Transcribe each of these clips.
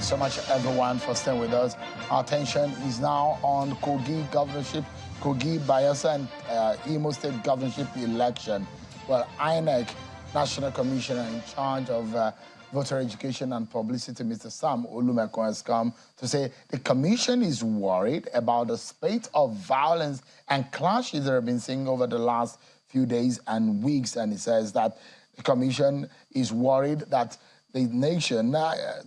so much, everyone, for staying with us. Our attention is now on Kogi governorship, Kogi, Bayelsa, and Imo State governorship election. Well, INEC, National Commissioner in charge of voter education and publicity, Mr. Sam Olumeko, has come to say the commission is worried about the spate of violence and clashes that have been seen over the last few days and weeks. And he says that the commission is worried that the nation,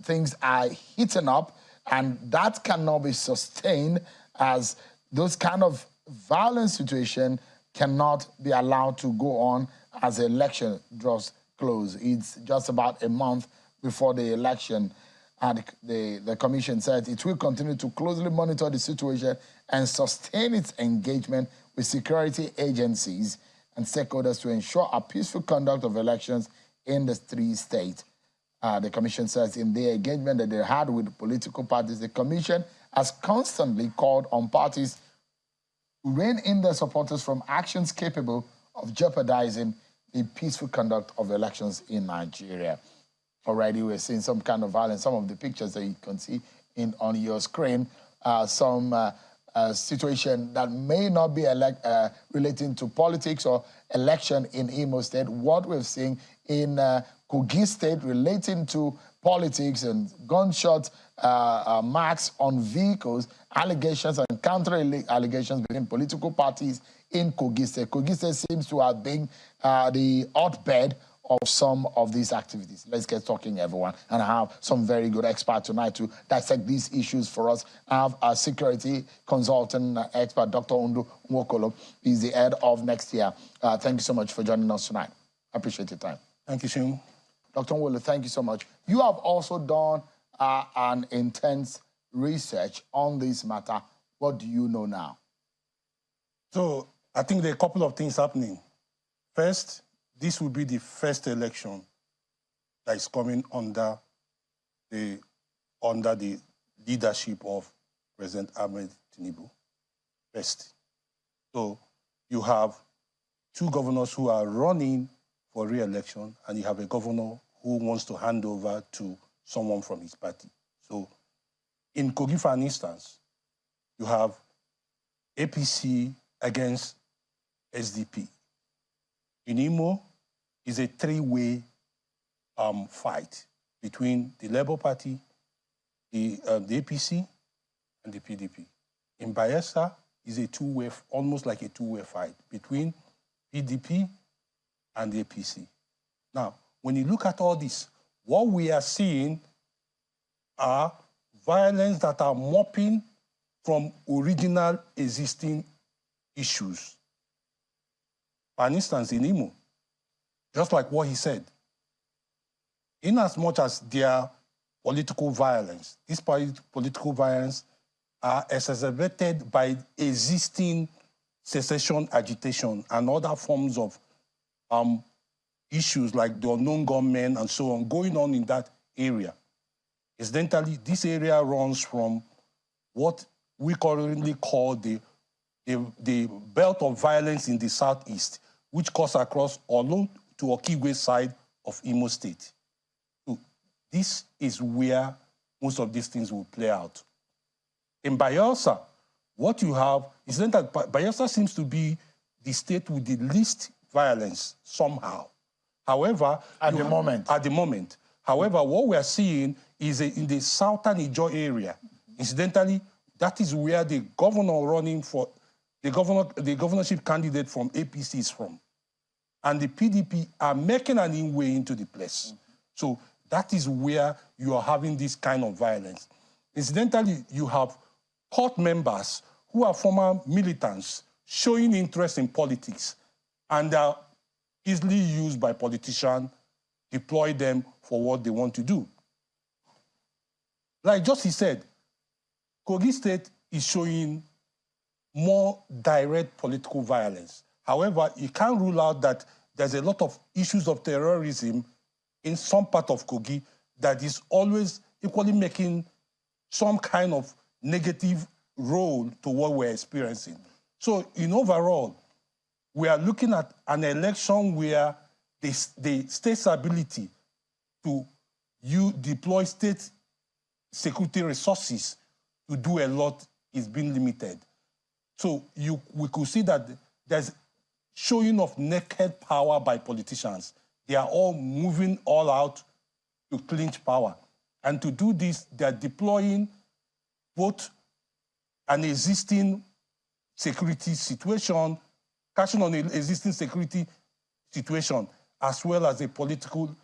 things are heating up, and that cannot be sustained, as those kind of violent situation cannot be allowed to go on as the election draws close. It's just about a month before the election, and the commission said it will continue to closely monitor the situation and sustain its engagement with security agencies and stakeholders to ensure a peaceful conduct of elections in the three states. The commission says in the engagement that they had with political parties, the commission has constantly called on parties to rein in their supporters from actions capable of jeopardizing the peaceful conduct of elections in Nigeria. Already we're seeing some kind of violence. Some of the pictures that you can see on your screen, some situation that may not be relating to politics or election in Imo State. What we've seen in Kogi State relating to politics and gunshot marks on vehicles, allegations and counter-allegations between political parties in Kogi State. Kogi State seems to have been the hotbed of some of these activities. Let's get talking, everyone, and I have some very good experts tonight to dissect these issues for us. I have a security consultant expert, Dr. Nwokolo. He's the head of Nextier. Thank you so much for joining us tonight. I appreciate your time. Thank you, Shim. Dr. Nwokolo, thank you so much. You have also done an intense research on this matter. What do you know now? So I think there are a couple of things happening. First, this will be the first election that is coming under the leadership of President Tinubu. First. So you have two governors who are running for re-election, and you have a governor who wants to hand over to someone from his party. So in Kogi, for instance, you have APC against SDP. In Imo, is a three-way fight between the Labour Party, the APC, and the PDP. In Bayelsa, is a two-way, almost like a two-way fight between PDP and the APC. Now, when you look at all this, what we are seeing are violence that are mopping from original existing issues. For instance, in Imo, just like what he said, in as much as their political violence, this political violence are exacerbated by existing secession agitation and other forms of issues like the unknown gunmen and so on going on in that area. Incidentally, this area runs from what we currently call the belt of violence in the southeast, which cuts across Olu to Okigwe side of Imo State. So this is where most of these things will play out. In Bayelsa, what you have is that Bayelsa seems to be the state with the least violence somehow. However, at the moment. However, what we are seeing is in the southern Ijo area. Incidentally, that is where the governor running for the governorship candidate from APC is from. And the PDP are making an inway into the place. So that is where you are having this kind of violence. Incidentally, you have court members who are former militants showing interest in politics, and are easily used by politicians, deploy them for what they want to do. Like just he said, Kogi State is showing more direct political violence. However, you can't rule out that there's a lot of issues of terrorism in some part of Kogi that is always equally making some kind of negative role to what we're experiencing. So in overall, we are looking at an election where the state's ability to deploy state security resources to do a lot is being limited. So we could see that there's showing of naked power by politicians. They are all moving all out to clinch power. And to do this, they're deploying both an existing security situation, catching on an existing security situation, as well as a political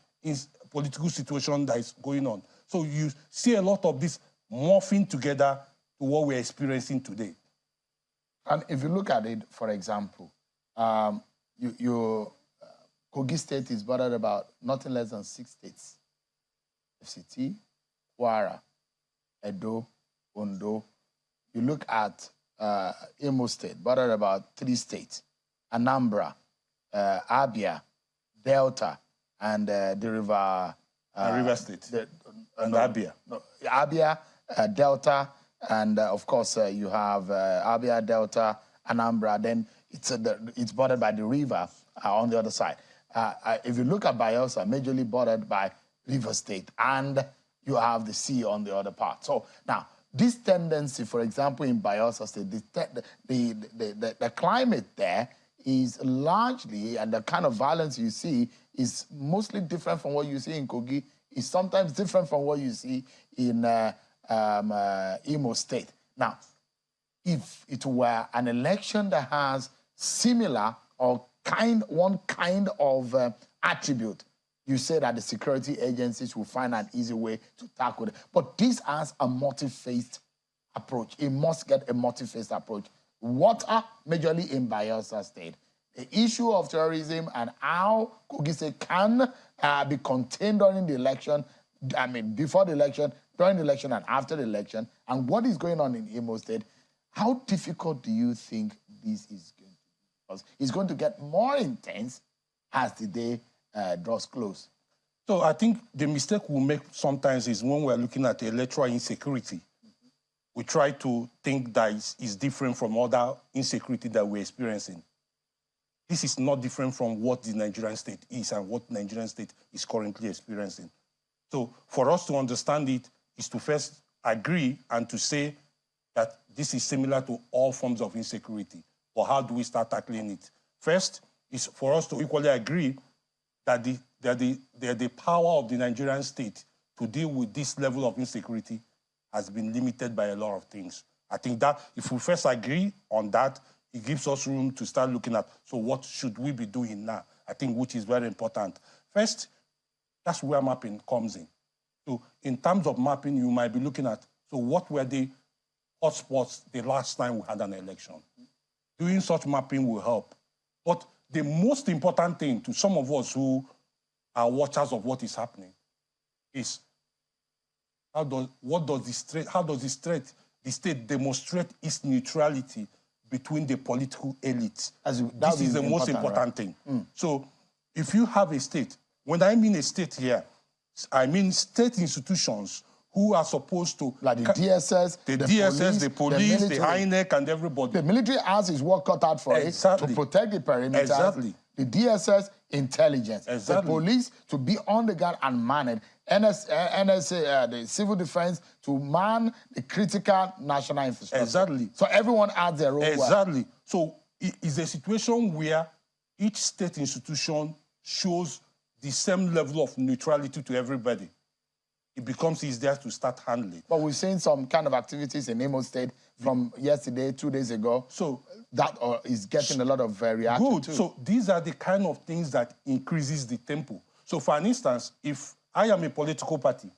situation that is going on. So you see a lot of this morphing together to what we're experiencing today. And if you look at it, for example, Kogi State is bordered about nothing less than 6 states. FCT, Kwara, Edo, Ondo. You look at Imo State, bordered about 3 states. Anambra, Abia, Delta, and the river... River State. Abia. No, Abia, Delta, and of course you have Abia, Delta, Anambra. Then it's bordered by the river on the other side. If you look at Bayelsa, majorly bordered by River State, and you have the sea on the other part. So now, this tendency, for example, in Bayelsa State, the climate there is largely, and the kind of violence you see is mostly different from what you see in Kogi, is sometimes different from what you see in Imo State. Now, if it were an election that has similar or one kind of attribute, you say that the security agencies will find an easy way to tackle it. But this has a multi-faced approach. It must get a multi-faced approach. Water, majorly in Bayelsa State. The issue of terrorism and how Kogi State can be contained during the election, I mean, before the election, during the election, and after the election, and what is going on in Imo State. How difficult do you think this is going to be? Because it's going to get more intense as the day draws close. So I think the mistake we make sometimes is when we're looking at electoral insecurity, we try to think that it's different from other insecurity that we're experiencing. This is not different from what the Nigerian state is and what Nigerian state is currently experiencing. So for us to understand it is to first agree and to say that this is similar to all forms of insecurity. But how do we start tackling it? First is for us to equally agree that the power of the Nigerian state to deal with this level of insecurity has been limited by a lot of things. I think that if we first agree on that, it gives us room to start looking at, so what should we be doing now? I think which is very important. First, that's where mapping comes in. So in terms of mapping, you might be looking at, so what were the hotspots the last time we had an election? Doing such mapping will help. But the most important thing to some of us who are watchers of what is happening is how does the state demonstrate its neutrality between the political elites? This is the most important thing. So if you have a state, when I mean a state here, I mean state institutions who are supposed to... Like the DSS, the police, the INEC, and everybody. The military has its work cut out for it to protect the perimeter. Exactly. The DSS, intelligence. Exactly. The police to be on the guard and man it. NSA, the civil defense to man the critical national infrastructure. Exactly. So everyone adds their role. Exactly. So it is a situation where each state institution shows the same level of neutrality to everybody. It becomes easier to start handling. But we've seen some kind of activities in Imo State from yesterday, 2 days ago. So that is getting a lot of reaction good. Too. So these are the kind of things that increases the tempo. So for an instance, if I am a political party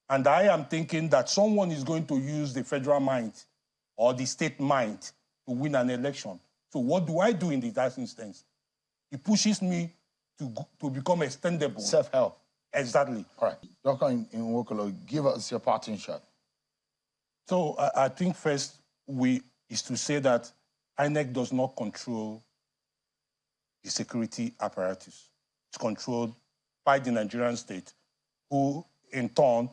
and I am thinking that someone is going to use the federal might or the state might to win an election, so what do I do in that instance? It pushes me to become extendable. Self-help. Exactly. All right. Dr. Nwokolo, give us your parting shot. So I think first is to say that INEC does not control the security apparatus. It's controlled by the Nigerian state, who in turn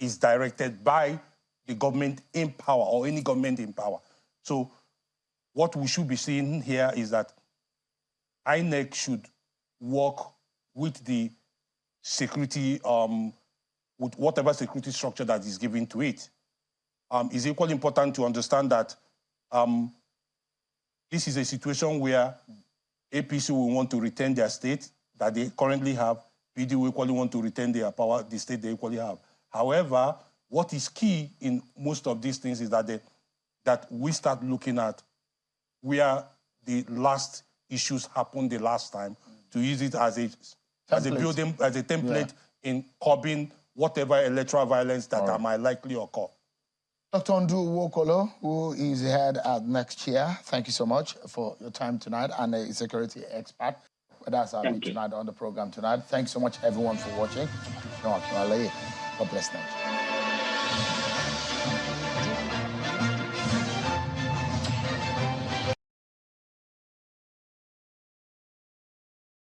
is directed by the government in power or any government in power. So what we should be seeing here is that INEC should work with the security with whatever security structure that is given to it. It's equally important to understand that this is a situation where APC will want to retain their state that they currently have. PD will equally want to retain their power, the state they equally have. However, what is key in most of these things is that that we start looking at where the last issues happened the last time, to use it as a template in curbing whatever electoral violence that might likely occur. Dr. Nwokolo, who is head at Nextier, thank you so much for your time tonight, and a security expert. That's our bit tonight on the program tonight. Thanks so much, everyone, for watching. God bless Nigeria.